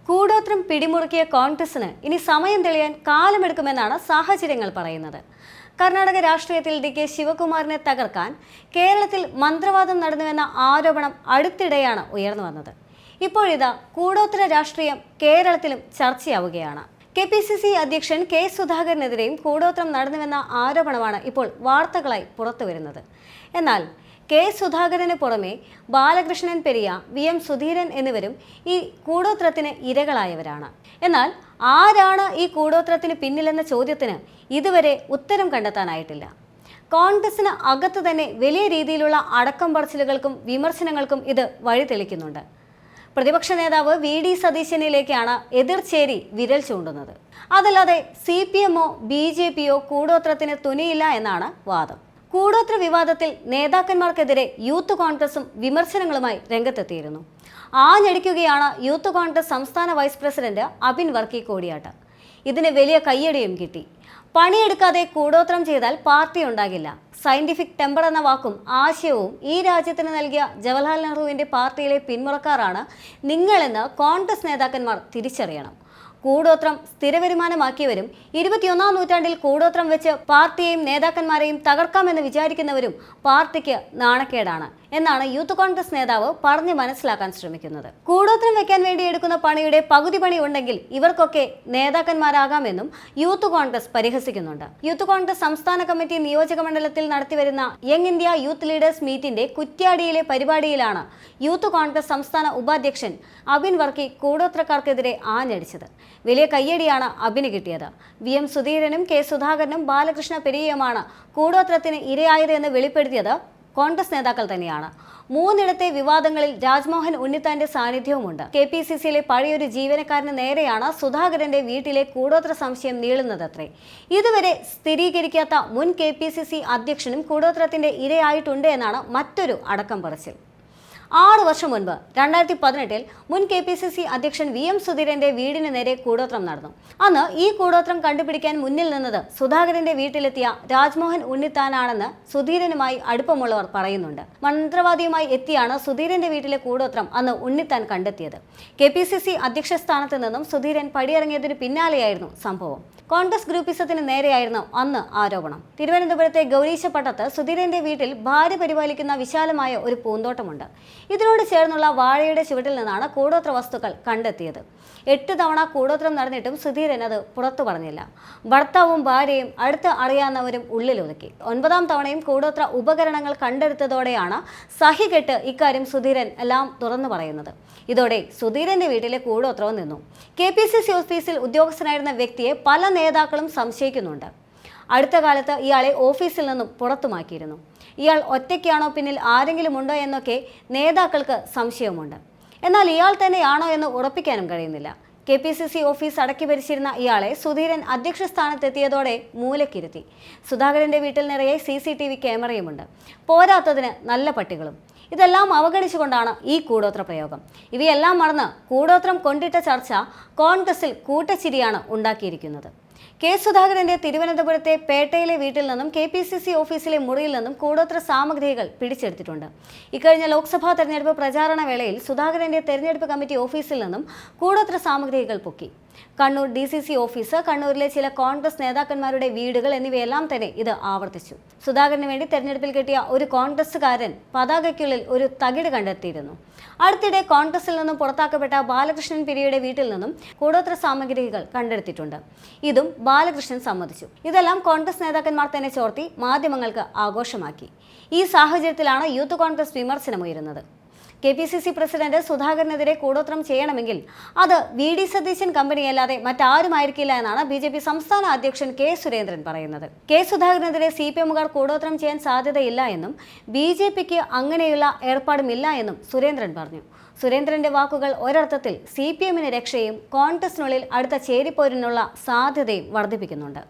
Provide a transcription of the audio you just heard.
കൂടോത്രം പിടിമുറുക്കിയ കോൺഗ്രസിന് ഇനി സമയം തെളിയാൻ കാലമെടുക്കുമെന്നാണ് സാഹചര്യങ്ങൾ പറയുന്നത്. കർണാടക രാഷ്ട്രീയത്തിൽ ഡി.കെ. ശിവകുമാറിനെ തകർക്കാൻ കേരളത്തിൽ മന്ത്രവാദം നടന്നുവെന്ന ആരോപണം അടുത്തിടെയാണ് ഉയർന്നു വന്നത്. ഇപ്പോഴിതാ കൂടോത്ര രാഷ്ട്രീയം കേരളത്തിലും ചർച്ചയാവുകയാണ്. കെ.പി.സി.സി അധ്യക്ഷൻ കെ. സുധാകരനെതിരെയും കൂടോത്രം നടന്നുവെന്ന ആരോപണമാണ് ഇപ്പോൾ വാർത്തകളായി പുറത്തുവരുന്നത്. എന്നാൽ കെ. സുധാകരന് പുറമെ ബാലകൃഷ്ണൻ പെരിയ, വി.എം. സുധീരൻ എന്നിവരും ഈ കൂടോത്രത്തിന് ഇരകളായവരാണ്. എന്നാൽ ആരാണ് ഈ കൂടോത്രത്തിന് പിന്നിലെന്ന ചോദ്യത്തിന് ഇതുവരെ ഉത്തരം കണ്ടെത്താനായിട്ടില്ല. കോൺഗ്രസിന് അകത്ത് തന്നെ വലിയ രീതിയിലുള്ള അടക്കം പറച്ചിലുകൾക്കും വിമർശനങ്ങൾക്കും ഇത് വഴിതെളിക്കുന്നുണ്ട്. പ്രതിപക്ഷ നേതാവ് വി.ഡി. സതീശനിലേക്കാണ് എതിർചേരി വിരൽ ചൂണ്ടുന്നത്. അതല്ലാതെ CPM-ഓ BJP-യോ കൂടോത്രത്തിന് തുനിയില്ല എന്നാണ് വാദം. കൂടോത്ര വിവാദത്തിൽ നേതാക്കന്മാർക്കെതിരെ യൂത്ത് കോൺഗ്രസും വിമർശനങ്ങളുമായി രംഗത്തെത്തിയിരുന്നു. ആഞ്ഞടിക്കുകയാണ് യൂത്ത് കോൺഗ്രസ് സംസ്ഥാന വൈസ് പ്രസിഡന്റ് അബിൻ വർക്കി കോടിയാട്ട്. ഇതിന് വലിയ കയ്യടിയും കിട്ടി. പണിയെടുക്കാതെ കൂടോത്രം ചെയ്താൽ പാർട്ടി ഉണ്ടാകില്ല. സയന്റിഫിക് ടെമ്പർ എന്ന വാക്കും ആശയവും ഈ രാജ്യത്തിന് നൽകിയ ജവഹർലാൽ നെഹ്റുവിൻ്റെ പാർട്ടിയിലെ പിന്മുറക്കാരാണ് നിങ്ങളെന്ന് കോൺഗ്രസ് നേതാക്കന്മാർ തിരിച്ചറിയണം. കൂടോത്രം സ്ഥിരവരുമാനമാക്കിയവരും 21-ാം നൂറ്റാണ്ടിൽ കൂടോത്രം വെച്ച് പാർട്ടിയെയും നേതാക്കന്മാരെയും തകർക്കാമെന്ന് വിചാരിക്കുന്നവരും പാർട്ടിക്ക് നാണക്കേടാണ് എന്നാണ് യൂത്ത് കോൺഗ്രസ് നേതാവ് പറഞ്ഞു മനസ്സിലാക്കാൻ ശ്രമിക്കുന്നത്. കൂടോത്രം വെക്കാൻ വേണ്ടി എടുക്കുന്ന പണിയുടെ പകുതി പണി ഉണ്ടെങ്കിൽ ഇവർക്കൊക്കെ നേതാക്കന്മാരാകാമെന്നും യൂത്ത് കോൺഗ്രസ് പരിഹസിക്കുന്നുണ്ട്. യൂത്ത് കോൺഗ്രസ് സംസ്ഥാന കമ്മിറ്റി നിയോജക മണ്ഡലത്തിൽ നടത്തിവരുന്ന യങ് ഇന്ത്യ യൂത്ത് ലീഡേഴ്സ് മീറ്റിന്റെ കുറ്റ്യാടിയിലെ പരിപാടിയിലാണ് യൂത്ത് കോൺഗ്രസ് സംസ്ഥാന ഉപാധ്യക്ഷൻ അബിൻ വർക്കി കൂടോത്രക്കാർക്കെതിരെ ആഞ്ഞടിച്ചത്. വലിയ കയ്യടിയാണ് അബിന് കിട്ടിയത്. വി.എം. സുധീരനും കെ. സുധാകരനും ബാലകൃഷ്ണ പെരിയയുമാണ് കൂടോത്രത്തിന് ഇരയായത് എന്ന് വെളിപ്പെടുത്തിയത് കോൺഗ്രസ് നേതാക്കൾ തന്നെയാണ്. മൂന്നിടത്തെ വിവാദങ്ങളിൽ രാജ്മോഹൻ ഉണ്ണിത്താന്റെ സാന്നിധ്യവുമുണ്ട്. കെ.പി.സി.സിയിലെ പഴയൊരു ജീവനക്കാരന് നേരെയാണ് സുധാകരന്റെ വീട്ടിലെ കൂടോത്ര സംശയം നീളുന്നതത്രേ. ഇതുവരെ സ്ഥിരീകരിക്കാത്ത മുൻ കെ.പി.സി.സി അധ്യക്ഷനും കൂടോത്രത്തിന്റെ ഇരയായിട്ടുണ്ട് എന്നാണ് മറ്റൊരു അടക്കം പറച്ചിൽ. 6 വർഷം മുൻപ് 2018-ൽ മുൻ കെ.പി.സി.സി അധ്യക്ഷൻ വി.എം. സുധീരന്റെ വീടിന് നേരെ കൂടോത്രം നടന്നു. അന്ന് ഈ കൂടോത്രം കണ്ടുപിടിക്കാൻ മുന്നിൽ നിന്നത് സുധാകരന്റെ വീട്ടിലെത്തിയ രാജ്മോഹൻ ഉണ്ണിത്താനാണെന്ന് സുധീരനുമായി അടുപ്പമുള്ളവർ പറയുന്നുണ്ട്. മന്ത്രവാദിയുമായി എത്തിയാണ് സുധീരന്റെ വീട്ടിലെ കൂടോത്രം അന്ന് ഉണ്ണിത്താൻ കണ്ടെത്തിയത്. കെ.പി.സി.സി അധ്യക്ഷ സ്ഥാനത്ത് നിന്നും സുധീരൻ പടിയിറങ്ങിയതിന് പിന്നാലെയായിരുന്നു സംഭവം. കോൺഗ്രസ് ഗ്രൂപ്പിസത്തിന് നേരെയായിരുന്നു അന്ന് ആരോപണം. തിരുവനന്തപുരത്തെ ഗൗരീശപട്ടത്ത് സുധീരന്റെ വീട്ടിൽ ഭാര്യ പരിപാലിക്കുന്ന വിശാലമായ ഒരു പൂന്തോട്ടമുണ്ട്. ഇതിനോട് ചേർന്നുള്ള വാഴയുടെ ചുവട്ടിൽ നിന്നാണ് കൂടോത്ര വസ്തുക്കൾ കണ്ടെത്തിയത്. 8 തവണ കൂടോത്രം നടന്നിട്ടും സുധീരൻ അത് പുറത്തു പറഞ്ഞില്ല. ഭർത്താവും ഭാര്യയും അടുത്ത് അറിയാവുന്നവരും ഉള്ളിലൊതുക്കി. 9-ാം തവണയും കൂടോത്ര ഉപകരണങ്ങൾ കണ്ടെടുത്തതോടെയാണ് സഹികെട്ട് ഇക്കാര്യം സുധീരൻ എല്ലാം തുറന്നു പറയുന്നത്. ഇതോടെ സുധീരന്റെ വീട്ടിലെ കൂടോത്രവും നിന്നു. കെ.പി.സി.സി ഓഫീസിൽ ഉദ്യോഗസ്ഥനായിരുന്ന വ്യക്തിയെ പല നേതാക്കളും സംശയിക്കുന്നുണ്ട്. അടുത്ത കാലത്ത് ഇയാളെ ഓഫീസിൽ നിന്നും പുറത്തുമാക്കിയിരുന്നു. ഇയാൾ ഒറ്റയ്ക്കാണോ, പിന്നിൽ ആരെങ്കിലും ഉണ്ടോ എന്നൊക്കെ നേതാക്കൾക്ക് സംശയമുണ്ട്. എന്നാൽ ഇയാൾ തന്നെയാണോ എന്ന് ഉറപ്പിക്കാനും കഴിയുന്നില്ല. കെ.പി.സി.സി ഓഫീസ് അടക്കി ഭരിച്ചിരുന്ന ഇയാളെ സുധീരൻ അധ്യക്ഷ സ്ഥാനത്തെത്തിയതോടെ മൂലക്കിരുത്തി. സുധാകരന്റെ വീട്ടിൽ നിറയെ CCTV ക്യാമറയുമുണ്ട്. പോരാത്തതിന് നല്ല പട്ടികളും. ഇതെല്ലാം അവഗണിച്ചുകൊണ്ടാണ് ഈ കൂടോത്ര പ്രയോഗം. ഇവയെല്ലാം മറന്ന് കൂടോത്രം കൊണ്ടിട്ട ചർച്ച കോൺഗ്രസിൽ കൂട്ടച്ചിരിയാണ് ഉണ്ടാക്കിയിരിക്കുന്നത്. കെ. സുധാകരന്റെ തിരുവനന്തപുരത്തെ പേട്ടയിലെ വീട്ടിൽ നിന്നും കെ.പി.സി.സി ഓഫീസിലെ മുറിയിൽ നിന്നും കൂടോത്ര സാമഗ്രികൾ പിടിച്ചെടുത്തിട്ടുണ്ട്. ഇക്കഴിഞ്ഞ ലോക്സഭാ തെരഞ്ഞെടുപ്പ് പ്രചാരണ വേളയിൽ സുധാകരന്റെ തെരഞ്ഞെടുപ്പ് കമ്മിറ്റി ഓഫീസിൽ നിന്നും കൂടോത്ര സാമഗ്രികൾ പൊക്കി. കണ്ണൂർ DCC ഓഫീസ്, കണ്ണൂരിലെ ചില കോൺഗ്രസ് നേതാക്കന്മാരുടെ വീടുകൾ എന്നിവയെല്ലാം തന്നെ ഇത് ആവർത്തിച്ചു. സുധാകരന് വേണ്ടി തെരഞ്ഞെടുപ്പിൽ കിട്ടിയ ഒരു കോൺഗ്രസുകാരൻ പതാകയ്ക്കുള്ളിൽ ഒരു തകിട് കണ്ടെത്തിയിരുന്നു. അടുത്തിടെ കോൺഗ്രസിൽ നിന്നും പുറത്താക്കപ്പെട്ട ബാലകൃഷ്ണൻ പെരിയയുടെ വീട്ടിൽ നിന്നും കൂടോത്ര സാമഗ്രികൾ കണ്ടെടുത്തിട്ടുണ്ട്. ഇതും ബാലകൃഷ്ണൻ സമ്മതിച്ചു. ഇതെല്ലാം കോൺഗ്രസ് നേതാക്കന്മാർ തന്നെ ചോർത്തി മാധ്യമങ്ങൾക്ക് ആഘോഷമാക്കി. ഈ സാഹചര്യത്തിലാണ് യൂത്ത് കോൺഗ്രസ് വിമർശനമുയരുന്നത്. കെ.പി.സി.സി പ്രസിഡന്റ് സുധാകരനെതിരെ കൂടോത്രം ചെയ്യണമെങ്കിൽ അത് വി.ഡി. സതീശൻ കമ്പനിയല്ലാതെ മറ്റാരുമായിരിക്കില്ല എന്നാണ് BJP സംസ്ഥാന അധ്യക്ഷൻ കെ. സുരേന്ദ്രൻ പറയുന്നത്. കെ. സുധാകരനെതിരെ CPM-കാർ കൂടോത്രം ചെയ്യാൻ സാധ്യതയില്ല എന്നും BJPക്ക് അങ്ങനെയുള്ള ഏർപ്പാടുമില്ല എന്നും സുരേന്ദ്രൻ പറഞ്ഞു. സുരേന്ദ്രന്റെ വാക്കുകൾ ഒരർത്ഥത്തിൽ CPM-ന് രക്ഷയും കോൺഗ്രസിനുള്ളിൽ അടുത്ത ചേരിപ്പോരിനുള്ള സാധ്യതയും വർദ്ധിപ്പിക്കുന്നുണ്ട്.